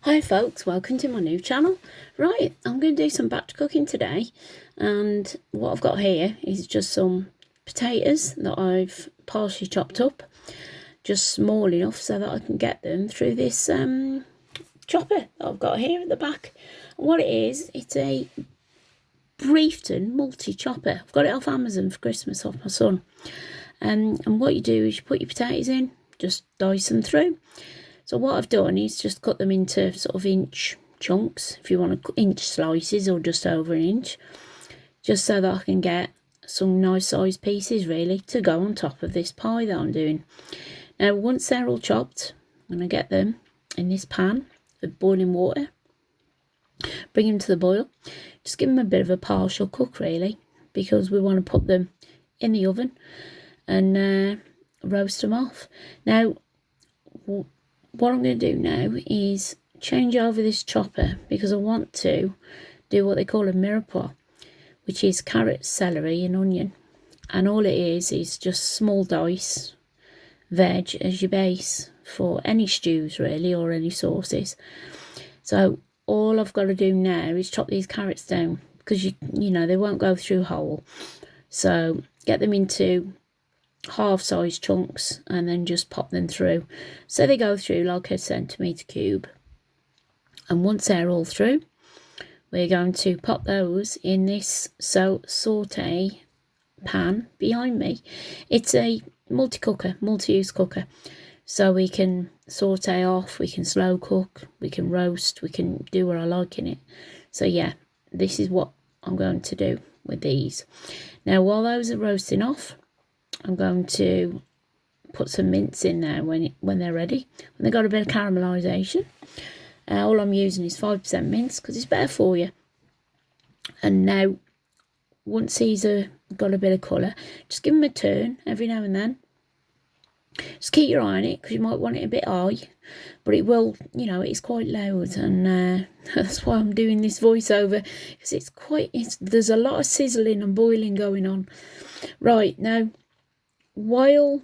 Hi folks, welcome to my new channel. Right, I'm going to do some batch cooking today, and what I've got here is just some potatoes that I've partially chopped up, just small enough so that I can get them through this chopper that I've got here at the back. And what it is, it's a Briefton multi-chopper. I've got it off Amazon for Christmas off my son. And what you do is you put your potatoes in, just dice them through. So what I've done is just cut them into sort of inch chunks, if you want to inch slices or just over an inch, just so that I can get some nice sized pieces really to go on top of this pie that I'm doing. Now once they're all chopped, I'm going to get them in this pan with boiling water, bring them to the boil, just give them a bit of a partial cook really, because we want to put them in the oven and roast them off. Now what I'm going to do now is change over this chopper, because I want to do what they call a mirepoix, which is carrot, celery and onion, and all it is just small dice veg as your base for any stews really, or any sauces. So all I've got to do now is chop these carrots down, because you know they won't go through whole, so get them into half-size chunks and then just pop them through so they go through like a centimetre cube. And once they're all through, we're going to pop those in this saute pan behind me. It's a multi-use cooker, so we can saute off, we can slow cook, we can roast, we can do what I like in it. So yeah, this is what I'm going to do with these. Now while those are roasting off, I'm going to put some mince in there when they're ready, when they've got a bit of caramelisation. All I'm using is 5% mince because it's better for you. And now, once these are got a bit of colour, just give them a turn every now and then. Just keep your eye on it, because you might want it a bit high, but it will, you know, it's quite loud, and that's why I'm doing this voiceover, because there's a lot of sizzling and boiling going on. Right, now while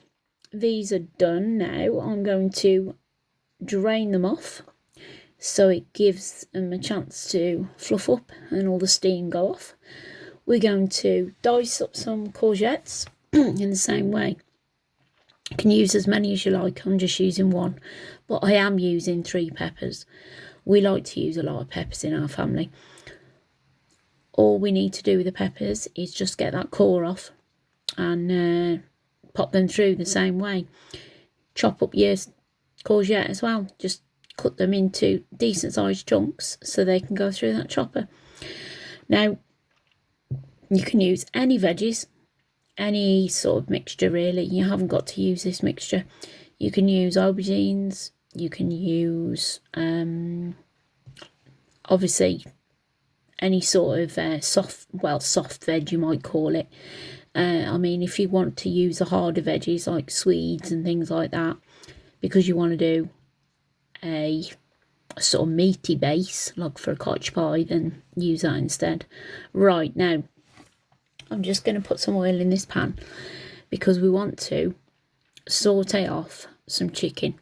these are done, now I'm going to drain them off so it gives them a chance to fluff up and all the steam go off. We're going to dice up some courgettes in the same way. You can use as many as you like. I'm just using one, but I am using 3 peppers. We like to use a lot of peppers in our family. All we need to do with the peppers is just get that core off and pop them through the same way. Chop up your courgette as well, just cut them into decent sized chunks so they can go through that chopper. Now you can use any veggies, any sort of mixture really. You haven't got to use this mixture. You can use aubergines, you can use obviously any sort of soft veg you might call it. I mean, if you want to use the harder veggies like Swedes and things like that, because you want to do a sort of meaty base like for a cottage pie, then use that instead. Right, now I'm just going to put some oil in this pan, because we want to saute off some chicken,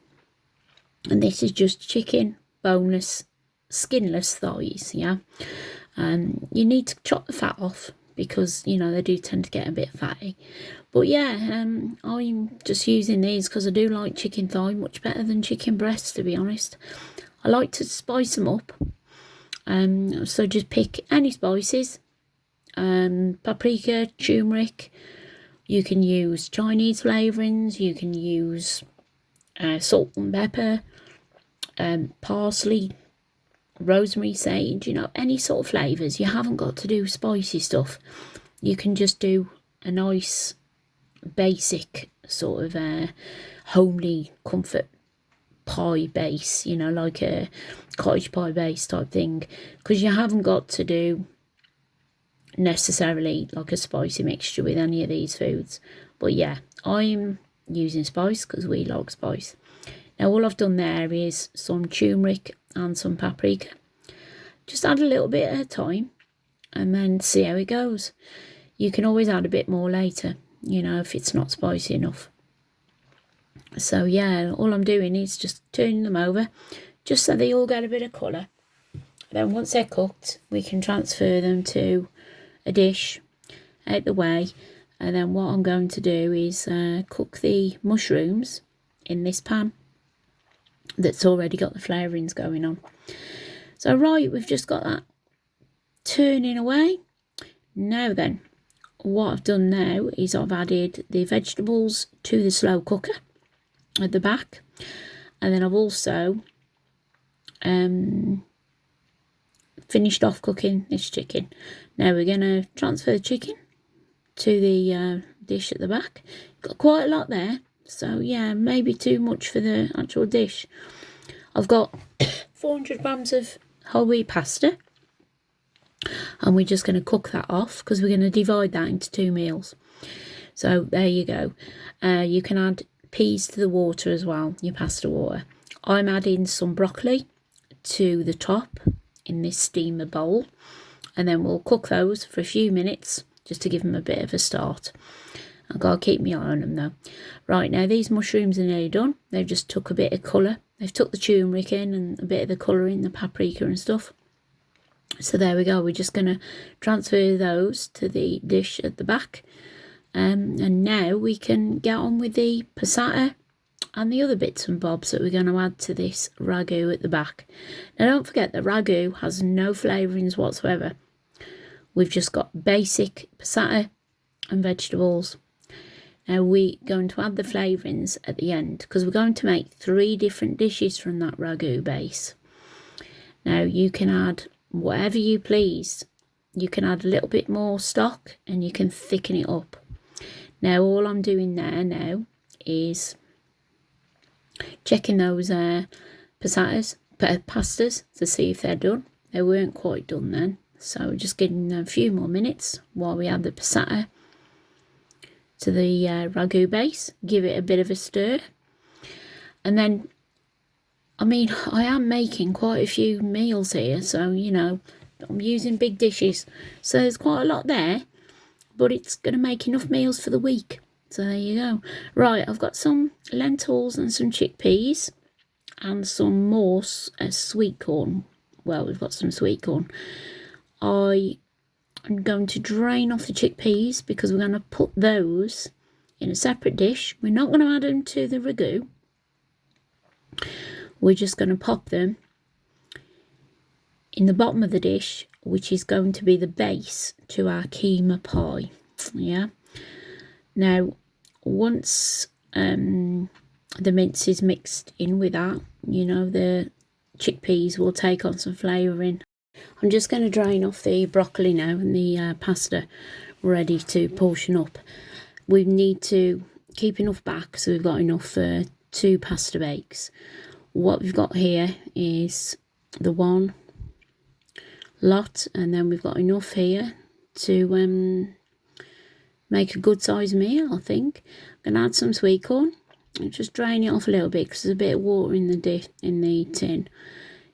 and this is just chicken, boneless, skinless thighs. Yeah, you need to chop the fat off, because you know they do tend to get a bit fatty. But yeah, I'm just using these because I do like chicken thigh much better than chicken breast, to be honest. I like to spice them up, so just pick any spices, paprika, turmeric. You can use Chinese flavourings, you can use salt and pepper, parsley, rosemary, sage, you know, any sort of flavours. You haven't got to do spicy stuff. You can just do a nice basic sort of homely comfort pie base, you know, like a cottage pie base type thing, because you haven't got to do necessarily like a spicy mixture with any of these foods. But yeah, I'm using spice because we like spice. Now all I've done there is some turmeric and some paprika. Just add a little bit at a time and then see how it goes. You can always add a bit more later, you know, if it's not spicy enough. So yeah, all I'm doing is just turning them over, just so they all get a bit of colour. Then once they're cooked, we can transfer them to a dish out the way. And then what I'm going to do is cook the mushrooms in this pan that's already got the flavourings going on. So right, we've just got that turning away. Now then, what I've done now is I've added the vegetables to the slow cooker at the back. And then I've also finished off cooking this chicken. Now we're going to transfer the chicken to the dish at the back. Got quite a lot there, so yeah, maybe too much for the actual dish. I've got 400 grams of whole wheat pasta, and we're just going to cook that off because we're going to divide that into 2 meals. So there you go. You can add peas to the water as well, your pasta water. I'm adding some broccoli to the top in this steamer bowl, and then we'll cook those for a few minutes just to give them a bit of a start. I've got to keep my eye on them though. Right, now these mushrooms are nearly done. They've just took a bit of colour. They've took the turmeric in and a bit of the colour in, the paprika and stuff. So there we go. We're just going to transfer those to the dish at the back. And now we can get on with the passata and the other bits and bobs that we're going to add to this ragu at the back. Now don't forget that ragu has no flavourings whatsoever. We've just got basic passata and vegetables. Now we're going to add the flavourings at the end because we're going to make 3 different dishes from that ragu base. Now you can add whatever you please. You can add a little bit more stock and you can thicken it up. Now all I'm doing there now is checking those pastas to see if they're done. They weren't quite done then, so we're just giving them a few more minutes while we add the passata to the ragu base. Give it a bit of a stir, and then I mean I am making quite a few meals here, so you know I'm using big dishes, so there's quite a lot there, but it's going to make enough meals for the week. So there you go. Right, I've got some lentils and some chickpeas and some more sweet corn. Well, we've got some sweet corn. I'm going to drain off the chickpeas because we're going to put those in a separate dish. We're not going to add them to the ragu. We're just going to pop them in the bottom of the dish, which is going to be the base to our keema pie. Yeah. Now, once the mince is mixed in with that, you know, the chickpeas will take on some flavouring. I'm just going to drain off the broccoli now and the pasta ready to portion up. We need to keep enough back so we've got enough for 2 pasta bakes. What we've got here is the one lot, and then we've got enough here to make a good size meal, I think. I'm going to add some sweet corn and just drain it off a little bit because there's a bit of water in the tin.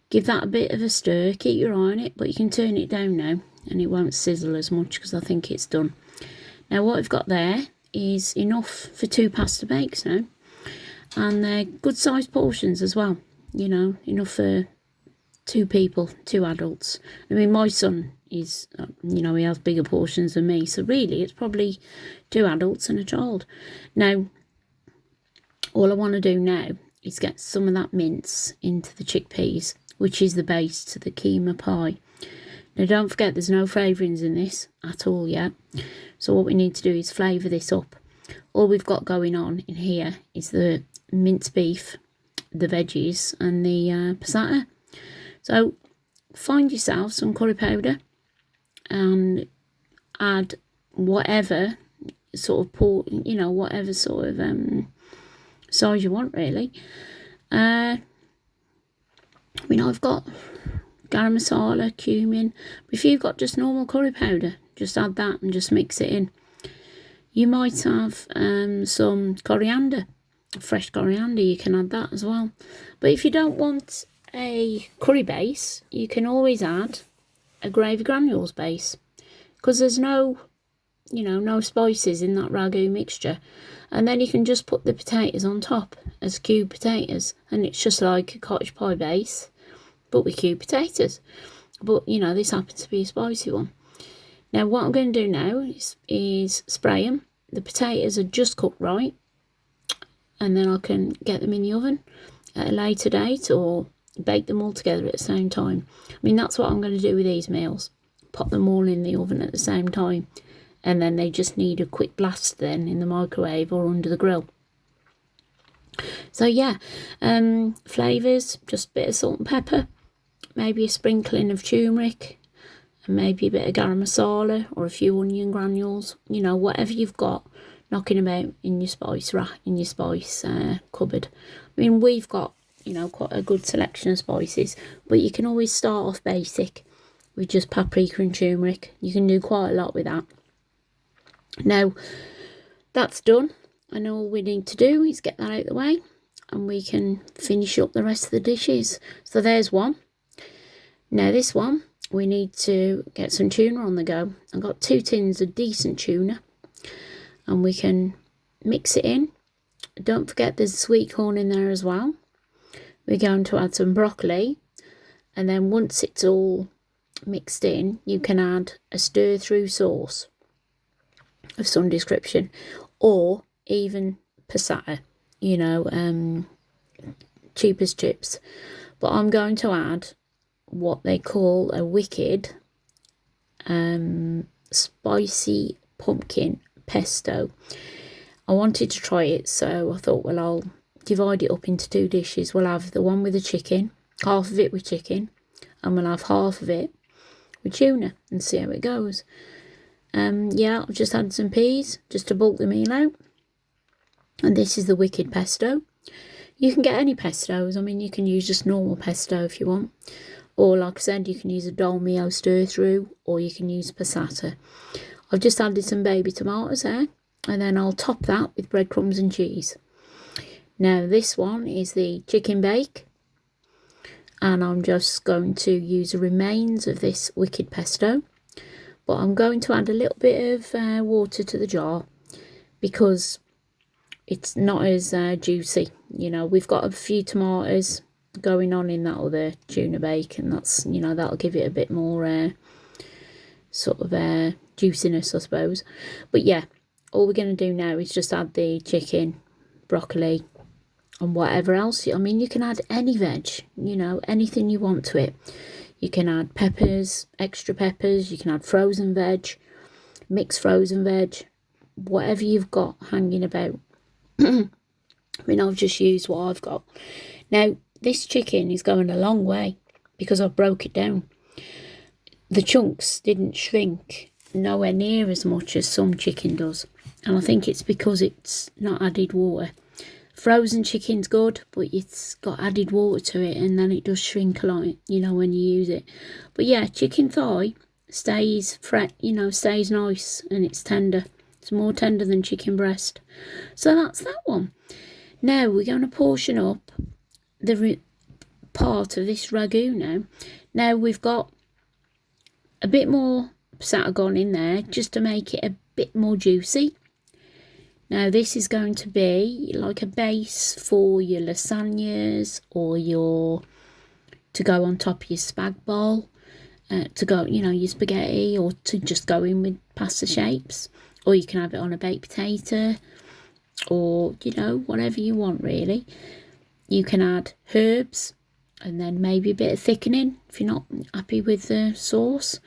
Give that a bit of a stir, keep your eye on it, but you can turn it down now and it won't sizzle as much because I think it's done. Now what I've got there is enough for 2 pasta bakes now, and they're good sized portions as well, you know, enough for 2 people, 2 adults. I mean, my son is, you know, he has bigger portions than me, so really it's probably 2 adults and a child. Now, all I want to do now is get some of that mince into the chickpeas, which is the base to the keema pie. Now, don't forget there's no flavourings in this at all yet, so what we need to do is flavour this up. All we've got going on in here is the minced beef, the veggies, and the passata. So find yourself some curry powder and add whatever sort of whatever sort of size you want, really. I mean, I've got garam masala, cumin. If you've got just normal curry powder, just add that and just mix it in. You might have some coriander, fresh coriander, you can add that as well. But if you don't want a curry base, you can always add a gravy granules base, because there's no you know, no spices in that ragu mixture. And then you can just put the potatoes on top as cube potatoes, and it's just like a cottage pie base, but with cube potatoes. But, you know, this happens to be a spicy one. Now, what I'm going to do now is spray them. The potatoes are just cooked right, and then I can get them in the oven at a later date or bake them all together at the same time. I mean, that's what I'm going to do with these meals. Pop them all in the oven at the same time, and then they just need a quick blast then in the microwave or under the grill. So yeah, flavours, just a bit of salt and pepper, maybe a sprinkling of turmeric, and maybe a bit of garam masala or a few onion granules, you know, whatever you've got knocking about in your spice cupboard. I mean, we've got, you know, quite a good selection of spices, but you can always start off basic with just paprika and turmeric. You can do quite a lot with that. Now, that's done, and all we need to do is get that out of the way, and we can finish up the rest of the dishes. So there's one. Now this one, we need to get some tuna on the go. I've got 2 tins of decent tuna, and we can mix it in. Don't forget there's sweet corn in there as well. We're going to add some broccoli, and then once it's all mixed in, you can add a stir through sauce of some description, or even passata, you know, cheap as chips. But I'm going to add what they call a wicked spicy pumpkin pesto. I wanted to try it, so I thought, well, I'll divide it up into 2 dishes. We'll have the one with the chicken, half of it with chicken, and we'll have half of it with tuna, and see how it goes. Yeah, I've just had some peas just to bulk the meal out, and this is the wicked pesto. You can get any pestos. I mean, you can use just normal pesto if you want, or like I said, you can use a dolmio stir through, or you can use passata. I've just added some baby tomatoes there, and then I'll top that with breadcrumbs and cheese. Now this one is the chicken bake, and I'm just going to use the remains of this wicked pesto, but I'm going to add a little bit of water to the jar because it's not as juicy. You know, we've got a few tomatoes going on in that other tuna bake, and that's, you know, that'll give it a bit more sort of juiciness, I suppose. But yeah, all we're going to do now is just add the chicken, broccoli, and whatever else. I mean, you can add any veg, you know, anything you want to it. You can add peppers, extra peppers, you can add frozen veg, mixed frozen veg, whatever you've got hanging about. I mean, I've just used what I've got. Now, this chicken is going a long way because I broke it down. The chunks didn't shrink nowhere near as much as some chicken does, and I think it's because it's not added water. Frozen chicken's good, but it's got added water to it, and then it does shrink a lot, you know, when you use it. But yeah, chicken thigh stays you know, stays nice, and it's tender. It's more tender than chicken breast. So that's that one. Now we're going to portion up the part of this ragu now. Now we've got a bit more passata gone in there just to make it a bit more juicy. Now this is going to be like a base for your lasagnas, or to go on top of your spag bowl, to go, you know, your spaghetti, or to just go in with pasta shapes, or you can have it on a baked potato, or, you know, whatever you want really. You can add herbs, and then maybe a bit of thickening if you're not happy with the sauce.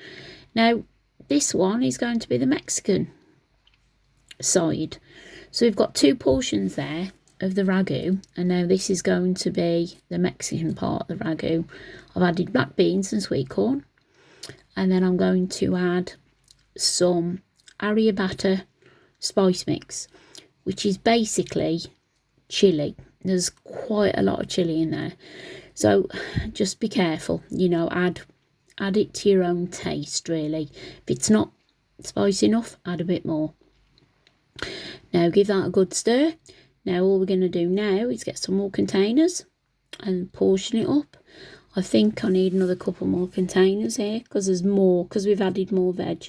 Now this one is going to be the Mexican side. So we've got 2 portions there of the ragu, and now this is going to be the Mexican part of the ragu. I've added black beans and sweet corn, and then I'm going to add some arrabbiata spice mix, which is basically chilli. There's quite a lot of chilli in there, so just be careful, you know, add it to your own taste really. If it's not spicy enough, add a bit more. Now give that a good stir. Now all we're going to do now is get some more containers and portion it up. I think I need another couple more containers here because there's more, because we've added more veg.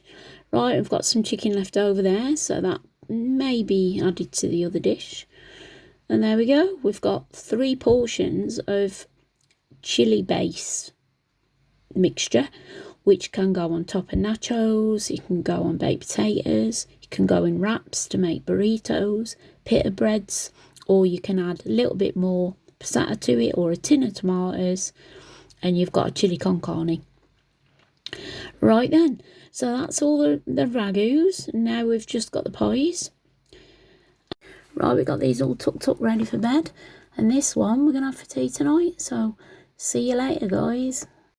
Right, I've got some chicken left over there, so that may be added to the other dish. And there we go. We've got 3 portions of chili base mixture, which can go on top of nachos, it can go on baked potatoes, it can go in wraps to make burritos, pita breads, or you can add a little bit more passata to it or a tin of tomatoes, and you've got a chili con carne. Right then, so that's all the ragus. Now we've just got the pies. Right, we've got these all tucked up ready for bed, and this one we're going to have for tea tonight, so see you later, guys.